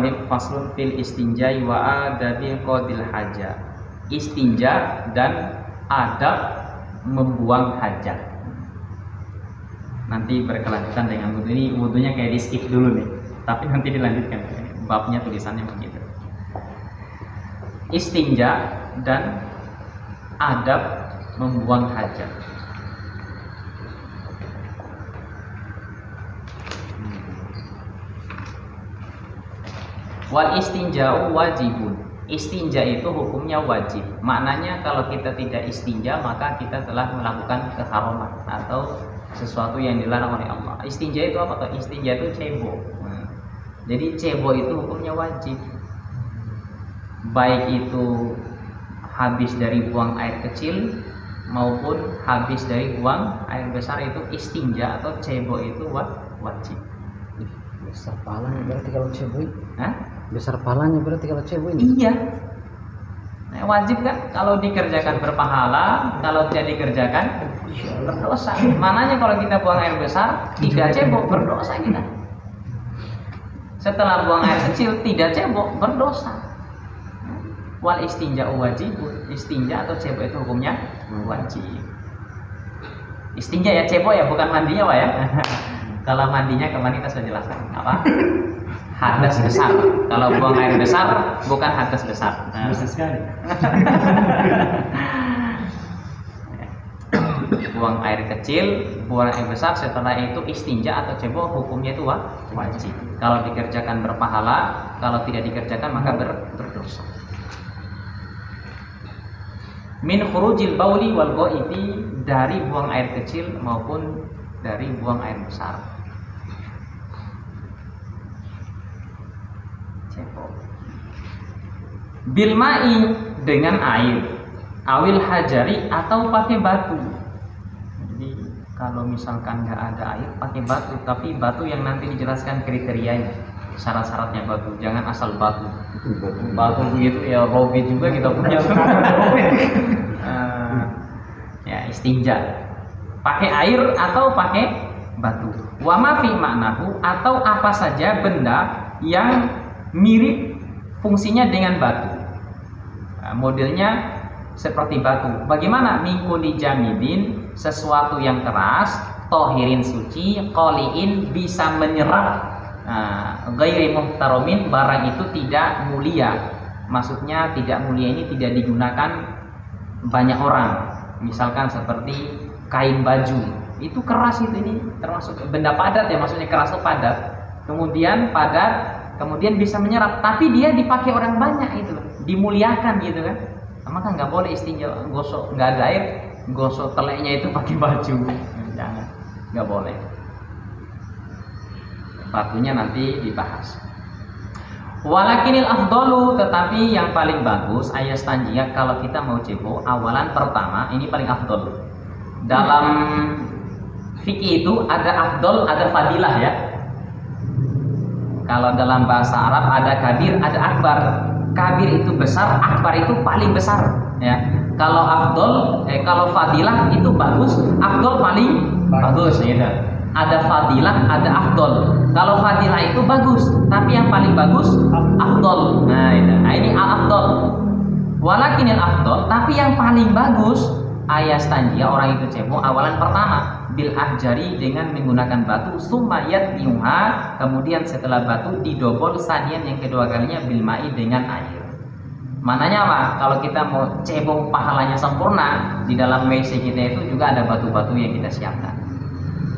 musannif faslun fil istinja wa adabi qadil haja. Istinja dan adab membuang hajat. Nanti berkelanjutan dengan wudu. Ini wudunya kayak di skip dulu nih, tapi nanti dilanjutkan. Babnya tulisannya begitu. Istinja dan adab membuang hajat. Wal istinja'u wajibun. Istinja itu hukumnya wajib. Maknanya kalau kita tidak istinja maka kita telah melakukan keharaman atau sesuatu yang dilarang oleh Allah. Istinja itu apa? Istinja itu cebo. Jadi cebo itu hukumnya wajib. Baik itu habis dari buang air kecil maupun habis dari buang air besar, itu istinja atau cebo itu wajib. Besar palanya berarti kalau cebo. Hah? Besar palanya berarti kalau cebo ini. Iya. Nah, wajib kan? Kalau dikerjakan berpahala, kalau tidak dikerjakan berdosa. Mananya kalau kita buang air besar tidak cebok, berdosa kita. Setelah buang air kecil tidak cebok, berdosa. Wal istinja wajib. Istinja atau cebok itu hukumnya wajib. Istinja ya, cebok ya, bukan mandinya Pak ya. Kalau mandinya kemarin kita sudah jelaskan apa? Hadas besar. Kalau buang air besar bukan hadas besar. Besar sekali. Buang air kecil, buang air besar, setelah itu istinja atau cebok, hukumnya itu wajib. Kalau dikerjakan berpahala, kalau tidak dikerjakan maka berdosa. Min khurujil bauli wal ghaiti, dari buang air kecil maupun dari buang air besar. Bilma'i, dengan air, awil hajari, atau pakai batu. Jadi kalau misalkan nggak ada air pakai batu, tapi batu yang nanti dijelaskan kriterianya, syarat-syaratnya batu, jangan asal batu. Batu begitu ya Robi juga kita punya. Ya istinja, pakai air atau pakai batu. Wa ma fi maknahu, atau apa saja benda yang mirip fungsinya dengan batu. Nah, modelnya seperti batu. Bagaimana? Mingkuli jamidin, sesuatu yang keras, tohirin suci, qoliin, bisa menyerap, ghairi muhtaromin, barang itu tidak mulia. Maksudnya tidak mulia ini tidak digunakan banyak orang. Misalkan seperti kain baju, itu keras, itu ini termasuk benda padat ya, maksudnya keras itu padat. Kemudian padat, kemudian bisa menyerap, tapi dia dipakai orang banyak, itu dimuliakan gitu kan. Maka nggak boleh istinja, gosok, nggak ada air, gosok teleknya itu pakai baju, jangan, nggak boleh. Batunya nanti dibahas. Walakinil afdolu, tetapi yang paling bagus ayat stanjia kalau kita mau cebo, awalan pertama ini paling afdol. Dalam fikih itu ada afdol, ada fadilah ya. Kalau dalam bahasa Arab ada kabir, ada akbar. Kabir itu besar, akbar itu paling besar ya. Kalau afdol, kalau fadilah itu bagus, afdol paling bagus gitu. Ada fadilah, ada afdol. Kalau fadilah itu bagus, tapi yang paling bagus afdol. Nah, itu. Nah ini al-afdol. Walakinil afdol, tapi yang paling bagus ayastanjia, orang itu cebok awalan pertama bil ahjari, dengan menggunakan batu, sumayat liuha, kemudian setelah batu didobol sanian yang kedua kalinya bil ma'i, dengan air. Mananya apa? Kalau kita mau cebok pahalanya sempurna, di dalam WC kita itu juga ada batu-batu yang kita siapkan.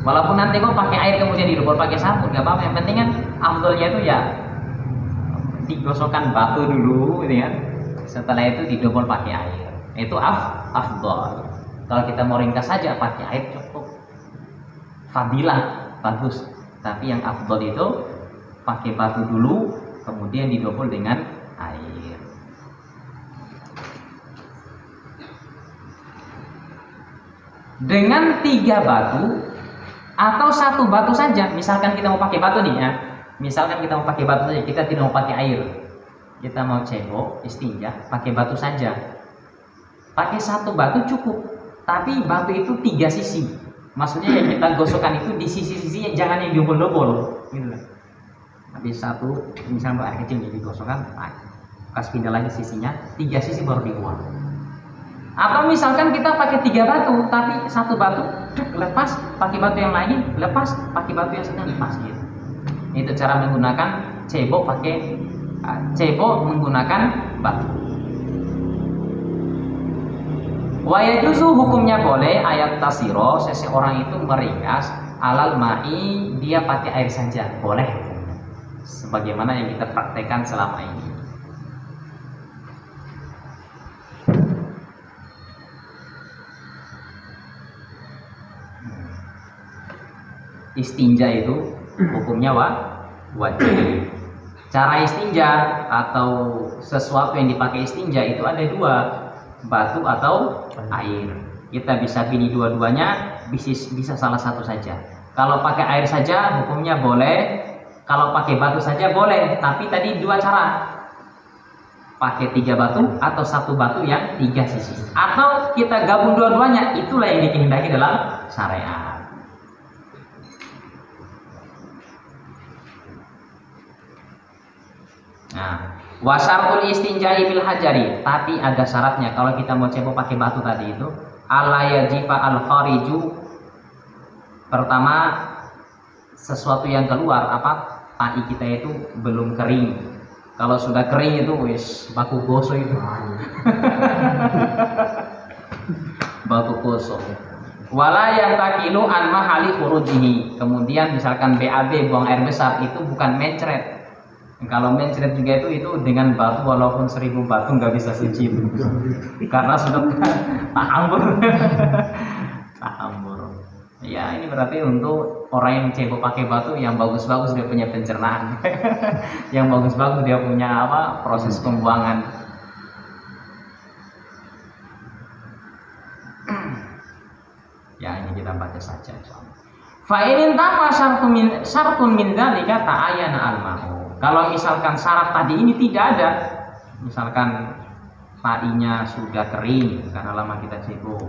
Walaupun nanti kok pakai air kemudian didobol pakai sabun, nggak apa-apa. Yang penting kan afdolnya itu ya digosokkan batu dulu, gitu kan. Setelah itu didobol pakai air. Itu afdol. Kalau kita mau ringkas saja pakai air cukup. Fadilah bagus, tapi yang afdol itu pakai batu dulu, kemudian didobol dengan air. Dengan 3 batu atau 1 batu saja. Misalkan kita mau pakai batu nih ya, misalkan kita mau pakai batu saja, kita tidak mau pakai air, kita mau cebok istinja pakai batu saja. Pakai 1 batu cukup, tapi batu itu 3 sisi. Maksudnya yang kita gosokkan itu di sisi-sisinya, jangan yang double-double gitu. habis satu misalnya air kecil jadi gosokkan, kas pindah lagi sisinya, 3 sisi baru dibuang. Atau misalkan kita pakai 3 batu, tapi satu batu lepas, pakai batu yang lain lepas, pakai batu yang satunya lepas gitu. Itu cara menggunakan cebok menggunakan batu. Wa yajuzu hukumnya boleh ayat tasiro, seseorang itu merias alal ma'i, dia pakai air saja boleh, sebagaimana yang kita praktekkan selama ini. Istinja itu hukumnya wajib. Cara istinja atau sesuatu yang dipakai istinja itu ada 2, batu atau air. Kita bisa pilih dua-duanya, bisa salah satu saja. Kalau pakai air saja hukumnya boleh, kalau pakai batu saja boleh. Tapi tadi 2 cara, pakai 3 batu atau 1 batu yang 3 sisi, atau kita gabung dua-duanya. Itulah yang dikehendaki dalam syariat. Nah, wasarul istinja'i bil hajari, tapi ada syaratnya. Kalau kita mau cebok pakai batu tadi itu, alla yajifa al khariju. Pertama, sesuatu yang keluar tai kita itu belum kering. Kalau sudah kering itu wis baku gosok itu. Baku gosok. Wala yang takilu an mahali khurujihi. Kemudian misalkan BAB, buang air besar, itu bukan mencret. Kalau mencret juga itu dengan batu, walaupun 1000 batu nggak bisa suci itu. Karena sudah tahambur. Tahambur. Ya, ini berarti untuk orang yang cebok pakai batu yang bagus-bagus, dia punya pencernaan. Yang bagus-bagus dia punya proses pembuangan. Ya, ini kita baca saja. Fa in tafa syartun min dzalika ta'ayyana al-ma'u. Kalau misalkan syarat tadi ini tidak ada, misalkan tainya sudah kering karena lama kita cebok,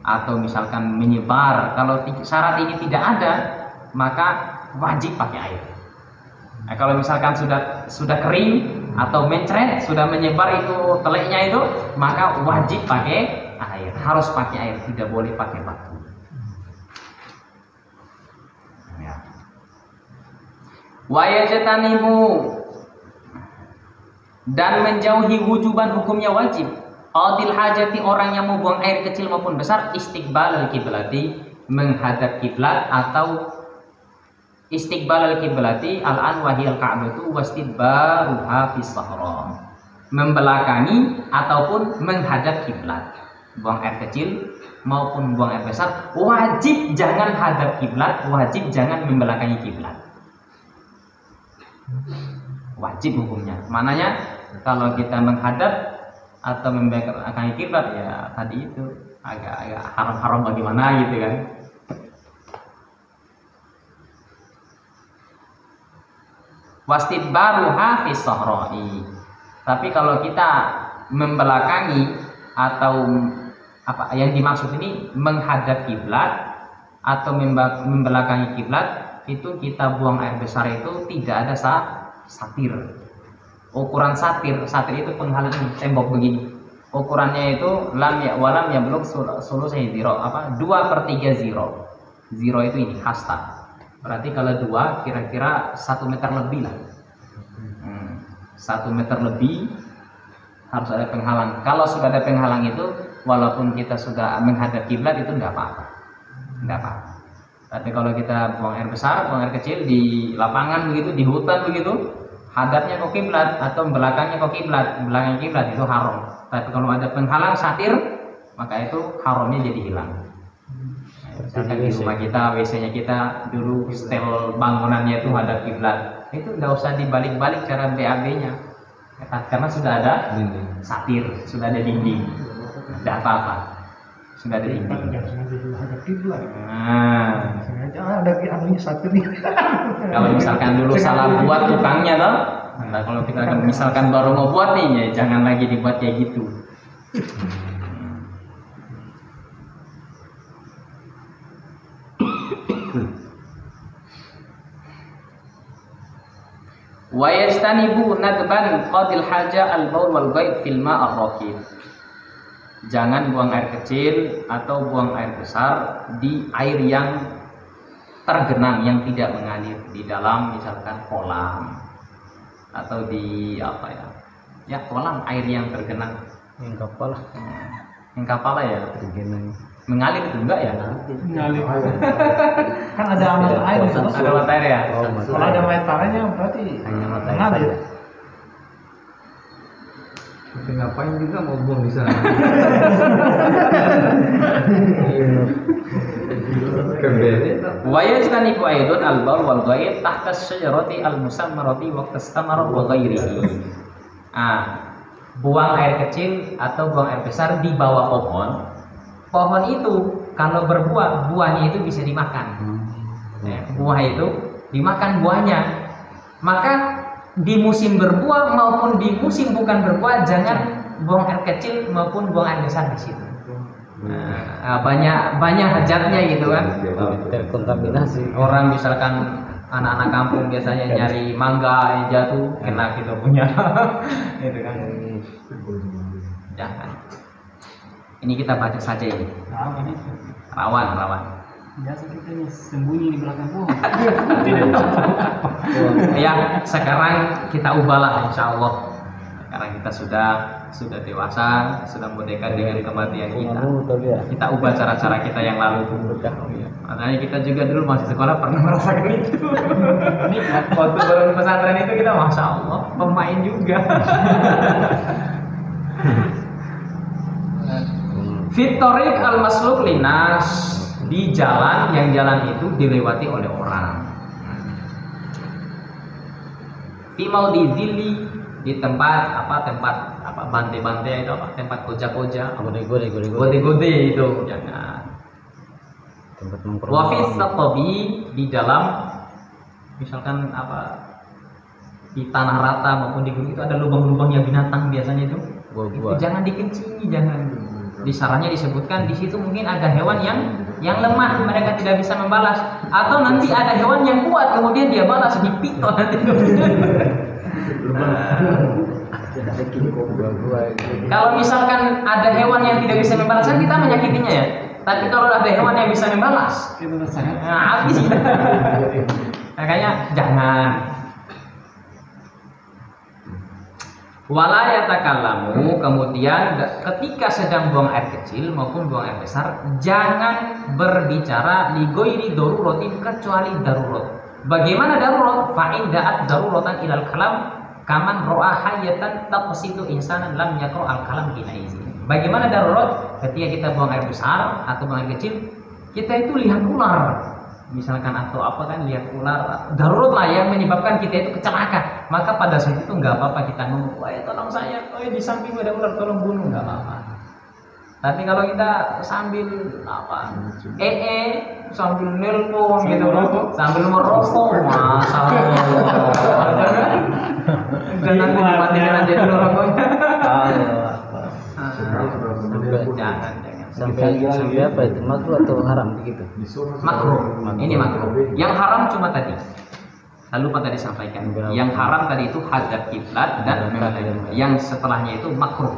atau misalkan menyebar, kalau syarat ini tidak ada, maka wajib pakai air. Nah, kalau misalkan sudah kering atau mencret, sudah menyebar itu teleknya itu, maka wajib pakai air, harus pakai air, tidak boleh pakai batu. Wa yajtanibu, dan menjauhi wujuban, hukumnya wajib. Qadil hajati, orang yang mau buang air kecil maupun besar, istiqbal al-kiblati, menghadap kiblat, atau istiqbal al-kiblati al-an wahiyal ka'batu wastidbaruha fis sahra, membelakangi ataupun menghadap kiblat. Buang air kecil maupun buang air besar wajib jangan hadap kiblat, wajib jangan membelakangi kiblat. Wajib hukumnya. Mananya kalau kita menghadap atau membelakangi kiblat, ya tadi itu agak haram-haram bagaimana gitu kan. Wastidbaruha fis sahra'i. Tapi kalau kita membelakangi atau yang dimaksud ini menghadap kiblat atau membelakangi kiblat, itu kita buang air besar itu tidak ada satir. Ukuran satir itu penghalang tembok begini. Ukurannya itu walam ya belum sulusai zero, 2/3 zero. Zero itu ini hasta. Berarti kalau 2 kira-kira 1 meter lebih lah. 1 meter lebih harus ada penghalang. Kalau sudah ada penghalang itu, walaupun kita sudah menghadap kiblat itu enggak apa-apa. Enggak apa-apa. Tapi kalau kita buang air besar, buang air kecil di lapangan begitu, di hutan begitu, hadapnya ke kiblat atau belakangnya ke kiblat, belakang kiblat itu haram. Tapi kalau ada penghalang satir, maka itu haramnya jadi hilang. Misalkan di rumah kita, WC-nya kita dulu setel bangunannya itu hadap kiblat, itu nggak usah dibalik-balik cara BAB-nya, karena sudah ada satir, sudah ada dinding, tidak apa-apa. Sudah ada dinding. Nah, sengaja ada anunya satir nih. Kalau misalkan dulu salah buat tukangnya toh, nah kalau kita misalkan baru mau buat nih, ya jangan lagi dibuat kayak gitu. Wa yastanibu nadban qadil haja al-baul wal ghaib fil ma' ar-rakib. Jangan buang air kecil atau buang air besar di air yang tergenang, yang tidak mengalir, di dalam misalkan kolam atau di apa ya? Ya, kolam, air yang tergenang. Yang kapal lah. Yang kapal ya, Tergenang. mengalir itu enggak ya? Ngalir. Kan ada mata air di sana. Ada mata air ya? Kalau ada mata airnya berarti Hanya mata air ngalir. saja. Tapi ngapain juga mau buang di sana? Kembali. Wa yastanibu aidun al-baul wal ghaib tahta syajarati al-musammarati wa tastamara wa ghairihi. Buang air kecil atau buang air besar di bawah pohon. Pohon itu kalau berbuah, buahnya itu bisa dimakan. Ya, buah itu dimakan buahnya. Maka di musim berbuah maupun di musim bukan berbuah, jangan buang air kecil maupun buang air besar di situ. Banyak hajatnya gitu kan. Terkontaminasi. Orang misalkan anak-anak kampung biasanya nyari mangga yang jatuh, kena kita punya. Gitu kan. Jangan. Ini kita baca saja ini. Rawan. Biasa kita sembunyi di belakang pohon. Ya, sekarang kita ubahlah insya Allah. Sekarang kita sudah dewasa, sudah merdeka dengan kematian kita. Kita ubah cara-cara kita yang lalu. Makanya kita juga dulu masih sekolah pernah merasakan itu. Waktu baru pesantren itu kita masya Allah pemain juga. Fitorik al-masluk linas, di jalan yang jalan itu dilewati oleh orang. Fi maudidili, di tempat bantai-bantai itu apa, tempat koja-koja, gode-gode itu jangan. Tempat nongkrong. Wa fi satabi, di dalam misalkan di tanah rata maupun di gunung itu ada lubang-lubangnya binatang biasanya itu. Itu jangan dikencingi, jangan. Di sarannya disebutkan di situ mungkin ada hewan yang lemah, mereka tidak bisa membalas, atau nanti ada hewan yang kuat kemudian dia balas di pito nanti. Kalau misalkan ada hewan yang tidak bisa membalas, kan kita menyakitinya ya. Tapi kalau ada hewan yang bisa membalas, habis kita. Makanya jangan. Wala yatakallamu, kemudian ketika sedang buang air kecil maupun buang air besar, jangan berbicara li ghairi daruratin, kecuali darurat. Bagaimana darurat? Fa in da'at daruratan ilal kalam kaman ro'a hayatan taqsidu insanan lam yaqra al kalam hinaizi. Bagaimana darurat? Ketika kita buang air besar atau buang air kecil, kita itu lihat ular. Misalkan atau apa kan, lihat ular, darurat lah yang menyebabkan kita itu kecelakaan, maka pada saat itu nggak apa-apa kita ngomong, wah tolong saya, di samping ada ular, tolong bunuh, nggak apa-apa. Tapi kalau kita sambil sambil nelpon gitu, sambil merokok, masalah. Dan nanti dimatikan aja dulu rokoknya. Jangan. Sampai apa itu, makruh atau haram begitu? Makruh. Ini makruh. Yang haram cuma tadi. Lalu Pak tadi sampaikan. Yang haram tadi itu hadap kiblat dan yang setelahnya itu makruh.